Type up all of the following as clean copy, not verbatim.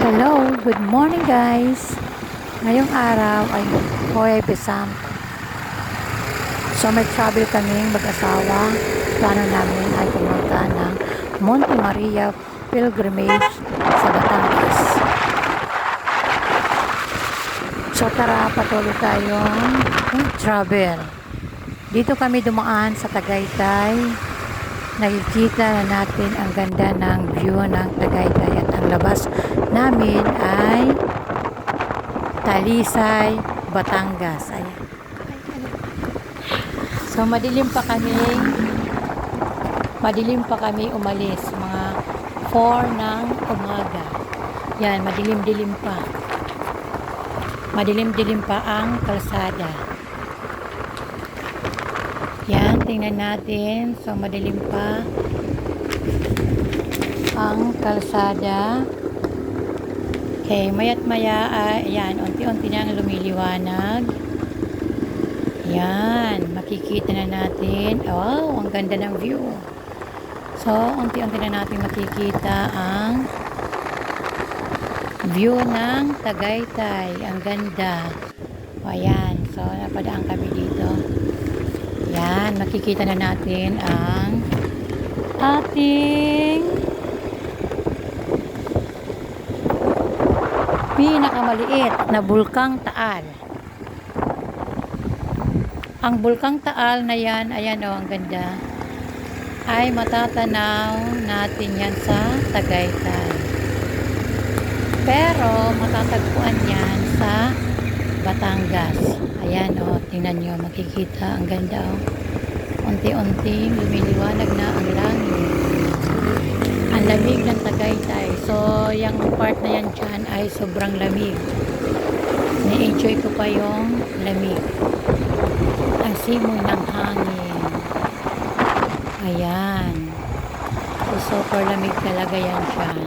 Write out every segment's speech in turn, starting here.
Hello, good morning guys. Ngayong araw ay Huwebes Santo. So may travel kaming mag-asawa. Plano namin ay pumunta ng Monte Maria Pilgrimage sa Batangas. So tara, patuloy tayong travel. Dito kami dumaan sa Tagaytay. Nakikita na natin ang ganda ng view ng Tagaytay at ang labas namin ay Talisay, Batangas. Ayan. So madilim pa kami umalis, mga 4 ng umaga. Yan, madilim-dilim pa. Madilim-dilim pa ang kalsada. Yan, tingnan natin. So, madilim pa ang kalsada. Okay, mayat maya, ayan, unti-unti nang lumiliwanag. Yan, makikita na natin. Wow, ang ganda ng view. So, unti-unti na natin makikita ang view ng Tagaytay. Ang ganda. O, ayan. So, napadaan kami dito. Yan, makikita na natin ang ating pinakamaliit na Bulkang Taal. Ang Bulkang Taal na yan, ayan o, ang ganda, ay matatanaw natin yan sa Tagaytay. Pero matatagpuan yan sa Batangas. Ayan o, tingnan nyo, makikita, ang ganda o. Unti-unti lumiliwanag na ang langit. Ang lamig ng Tagaytay. So, yung part na yan dyan ay sobrang lamig. Na-enjoy ko pa yung lamig. Ang simoy ng hangin. Ayan. So, super lamig talaga yan dyan.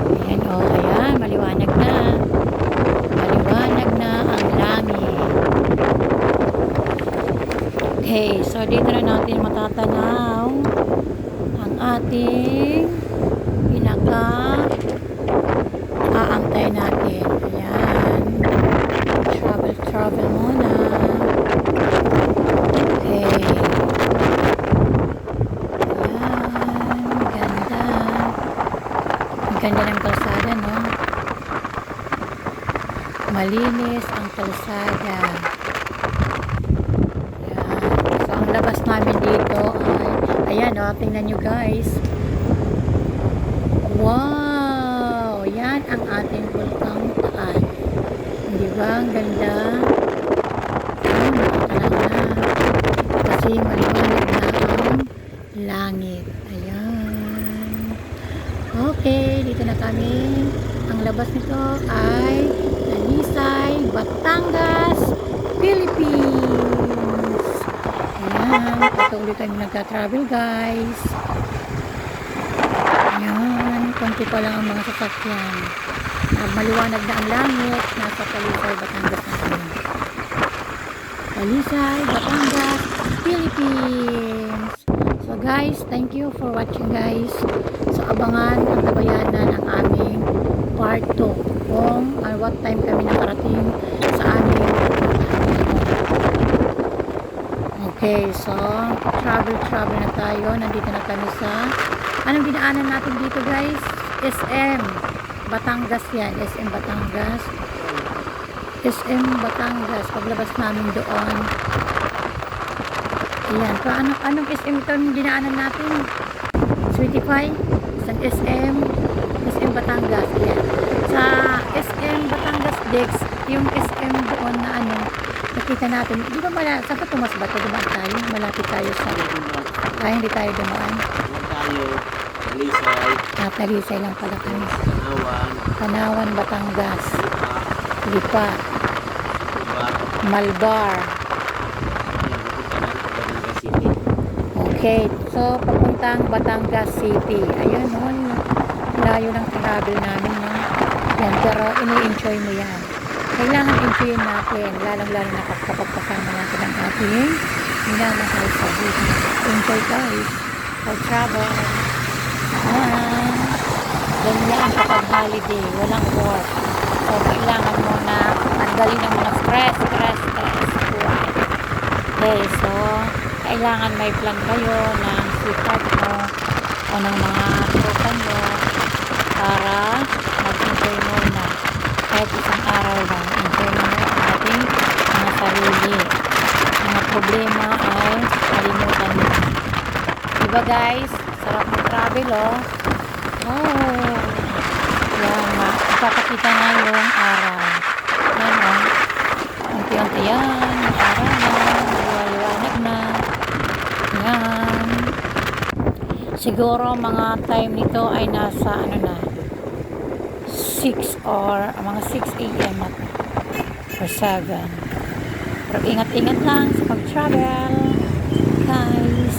Ayan o, ayan, maliwanag na. Maliwanag na ang langit. Okay, so dito na natin matatanaw ang ating aantay natin. Ayan. Travel muna. Okay. Ayan. Ganda. Ang ganda ng kalsada, no? Malinis ang kalsada. Ayan. So, ang labas namin dito ay, ayan o, tingnan nyo guys. Wow! Yan ang ating Bulkang Taal. Di ba? Ang ganda. Ayan, nakatanaw na. Kasi maliwanag na ang langit. Ayan. Okay, dito na kami. Ang labas nito ay Talisay, Batangas, Philippines. Ayan, patuloy kami nagka-travel guys. Ayan, konti pa lang ang mga sasakyan. Maliwanag na ang langit, nasa Talisay, Batangas na kami. Talisay, Batangas, Philippines. So guys, thank you for watching guys. So abangan ang tabayanan ng aming part 2 kung what time kami nakarating sa aming okay, so travel na tayo. Nandito na kami sa anong dinaanan natin dito guys? SM Batangas yan, SM Batangas. SM Batangas, paglabas namin doon. Ayan, so anong SM ito yung dinaanan natin? Sweetie Pie, isang SM Batangas. Ayan. Sa SM Batangas Dex, yung SM doon na ano, nakita natin, di ba sa Tumas ba ito? Dumaan tayo, malapit tayo sa hindi tayo dumaan. Talisay. Talisay lang pala kami. Tanawan, Batangas. Lipa. Malbar. Okay, so papuntang Batangas City. Ayan, layo ng travel namin, no? Yan, pero ini-enjoy mo yan. Kailangan enjoyin natin, lalong-lalo na kapag kasama natin ang ating minamahal sa buhay. Enjoy guys. For travel. Ganyan kapag holiday, walang work. So, kailangan mo na tanggalin ang mga stress sa buhay. Okay, so, kailangan may plan kayo ng sweetheart mo o ng mga tropa nyo para mag-enjoy muna. Kahit isang araw lang, enjoy mo ang ating mga sarili. Mga problema ay kalimutan mo. Diba guys? Sarap mag-travel oh. Oh. Yan, ipapakita na yung araw. Yan oh. Unti-unti yan. Yung araw na. Liwanag na. Yan. Siguro mga time nito ay nasa ano na 6 or mga 6 a.m. or 7. Pero ingat-ingat lang sa pag-travel. Guys.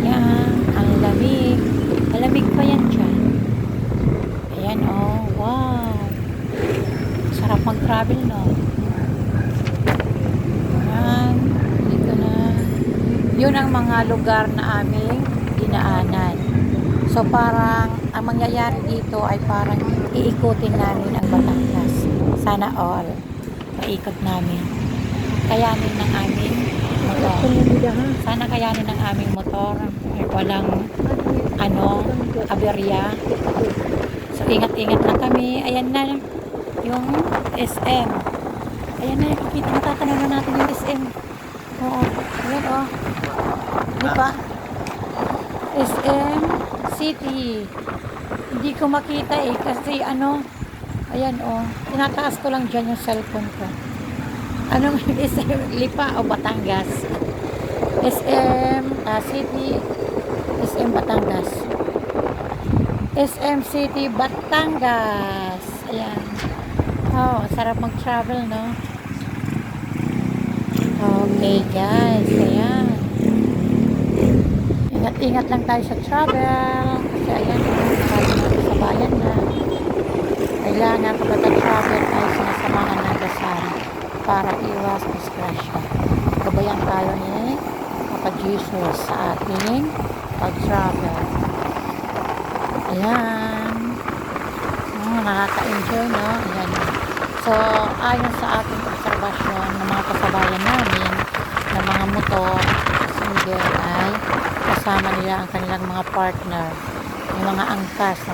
Yan. Ang lamig. Malamig pa yan dyan. Ayan oh. Wow. Sarap mag-travel no. Yan. Dito na. Yun ang mga lugar na aming dinaanan. So parang ang mangyayari dito ay parang iikutin namin ang Batangas. Sana all. Maikot namin. Kayanin ng aming motor. Sana kayanin ng aming motor. Walang aberya. So ingat-ingat lang kami. Ayan na yung SM. Ayan na, matatanaw na natin yung SM. Oo. Ayan oh. Di ba? SM City. Hindi ko makita eh kasi ayan oh, tinataas ko lang dyan yung cellphone ko. Anong SM Lipa o Batangas? SM City, SM Batangas. SM City Batangas. Ayan. Oh, sarap mag-travel no? Okay guys, ayan. Ingat-ingat lang tayo sa travel. Kasi ayan, sa bayan na. Kailangan kapag travel ay sinasamahan ng dasal para iwas disgrasya. Gabayan tayo ni Papa Jesus sa ating pag-travel. Ayan. Nakaka-enjoy, no? Ayan. So, ayon sa ating obserbasyon ng mga kasabayan namin na mga motor, single ay kasama nila ang kanilang mga partner, yung mga angkas na